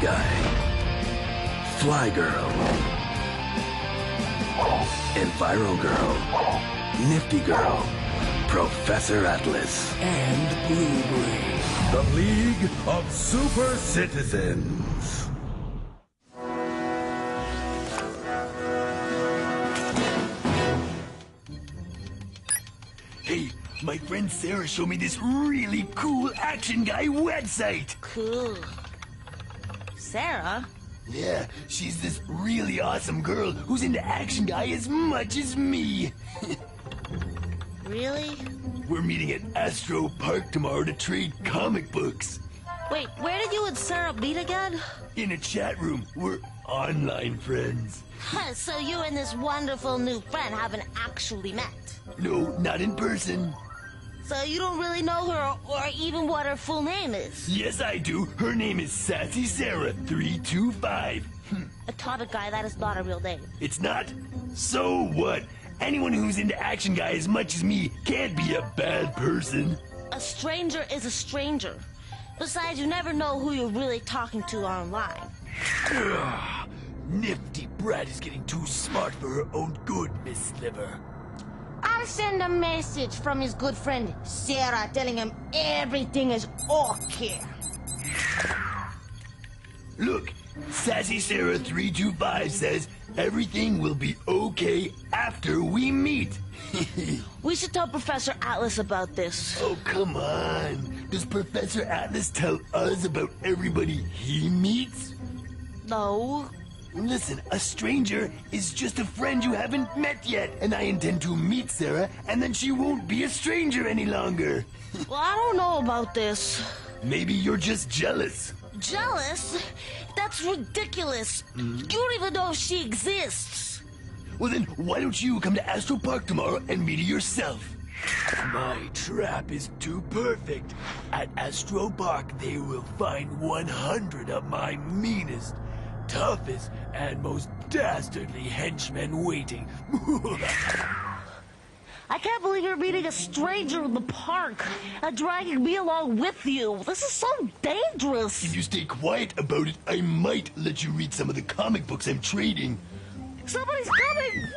Guy, Fly Girl, Enviro Girl, Nifty Girl, Professor Atlas, And Blue-Brain. the League of Super Citizens. Hey, my friend Sarah showed me this really cool Action Guy website. Cool. Sarah? Yeah, she's this really awesome girl who's into Action Guy as much as me. Really? We're meeting at Astro Park tomorrow to trade comic books. Wait, where did you and Sarah meet again? In a chat room. We're online friends. So you and this wonderful new friend haven't actually met. No, not in person. So you don't really know her or even what her full name is. Yes, I do. Her name is Sassy Sarah 325. Atomic Guy, that is not a real name. It's not? So what? Anyone who's into Action Guy as much as me can't be a bad person. A stranger is a stranger. Besides, you never know who you're really talking to online. Ugh, Nifty Brat is getting too smart for her own good, Miss Sliver. I'll send a message from his good friend Sarah telling him everything is okay. Look, Sassy Sarah 325 says everything will be okay after we meet. We should tell Professor Atlas about this. Oh, come on. Does Professor Atlas tell us about everybody he meets? No. Listen, a stranger is just a friend you haven't met yet, and I intend to meet Sarah, and then she won't be a stranger any longer. Well, I don't know about this. Maybe you're just jealous. Jealous? That's ridiculous. You don't even know if she exists. Well then, why don't you come to Astro Park tomorrow and meet her yourself? My trap is too perfect. At Astro Park, they will find 100 of my meanest, toughest, and most dastardly henchmen waiting. I can't believe you're meeting a stranger in the park and dragging me along with you. This is so dangerous. If you stay quiet about it, I might let you read some of the comic books I'm trading. Somebody's coming.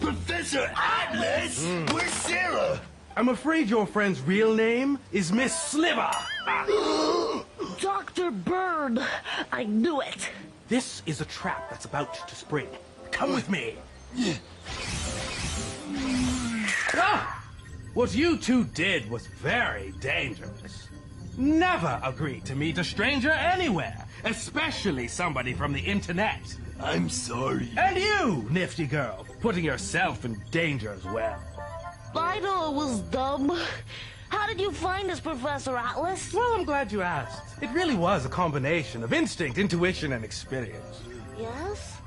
Professor Atlas! Where's Sarah? I'm afraid your friend's real name is Miss Sliver. Dr. Bird. I knew it. This is a trap that's about to spring. Come with me. Ah! What you two did was very dangerous. Never agree to meet a stranger anywhere, especially somebody from the internet. I'm sorry. And you, nifty girl, putting yourself in danger as well. I know it was dumb. How did you find us, Professor Atlas? Well, I'm glad you asked. It really was a combination of instinct, intuition, and experience. Yes?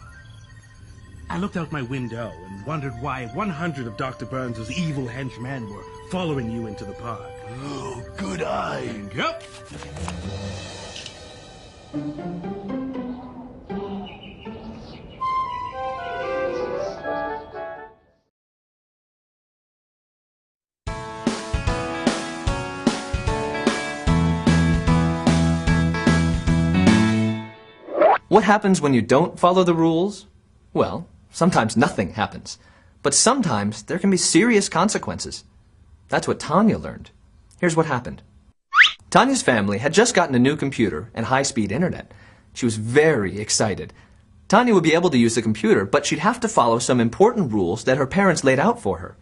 I looked out my window and wondered why 100 of Dr. Burns' evil henchmen were following you into the park. Oh, good eye. Yep. What happens when you don't follow the rules? Well, sometimes nothing happens. But sometimes there can be serious consequences. That's what Tanya learned. Here's what happened. Tanya's family had just gotten a new computer and high-speed internet. She was very excited. Tanya would be able to use the computer, but she'd have to follow some important rules that her parents laid out for her.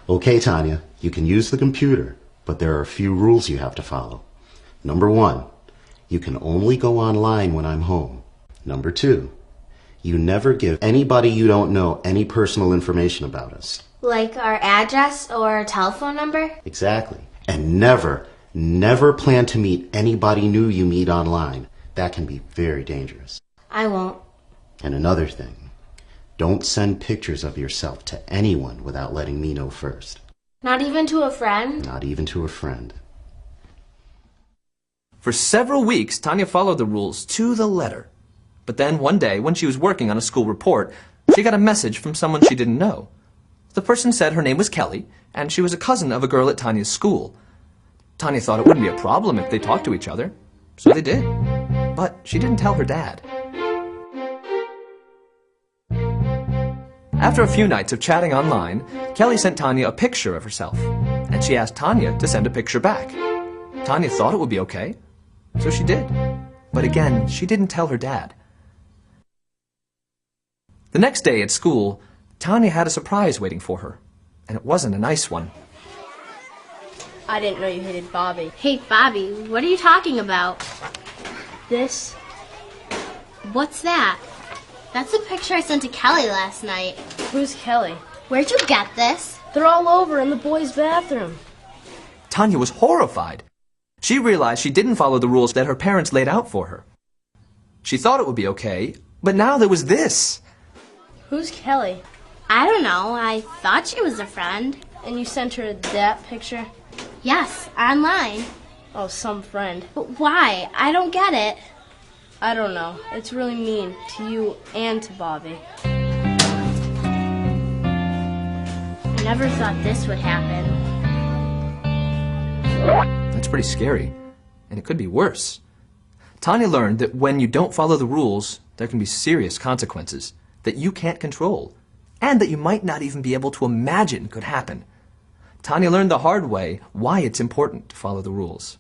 Okay, Tanya, you can use the computer, but there are a few rules you have to follow. Number 1, you can only go online when I'm home. Number 2, you never give anybody you don't know any personal information about us. Like our address or telephone number? Exactly. And never plan to meet anybody new you meet online. That can be very dangerous. I won't. And another thing, don't send pictures of yourself to anyone without letting me know first. Not even to a friend? Not even to a friend. For several weeks, Tanya followed the rules to the letter. But then one day, when she was working on a school report, she got a message from someone she didn't know. The person said her name was Kelly, and she was a cousin of a girl at Tanya's school. Tanya thought it wouldn't be a problem if they talked to each other, so they did. But she didn't tell her dad. After a few nights of chatting online, Kelly sent Tanya a picture of herself, and she asked Tanya to send a picture back. Tanya thought it would be okay, so she did. But again, she didn't tell her dad. The next day at school, Tanya had a surprise waiting for her, and it wasn't a nice one. I didn't know you hated Bobby. Hey, Bobby, what are you talking about? This? What's that? That's a picture I sent to Kelly last night. Who's Kelly? Where'd you get this? They're all over in the boys' bathroom. Tanya was horrified. She realized she didn't follow the rules that her parents laid out for her. She thought it would be okay, but now there was this. Who's Kelly? I don't know. I thought she was a friend. And you sent her that picture? Yes, online. Oh, some friend. But why? I don't get it. I don't know. It's really mean to you and to Bobby. I never thought this would happen. That's pretty scary, and it could be worse. Tanya learned that when you don't follow the rules, there can be serious consequences that you can't control, and that you might not even be able to imagine could happen. Tanya learned the hard way why it's important to follow the rules.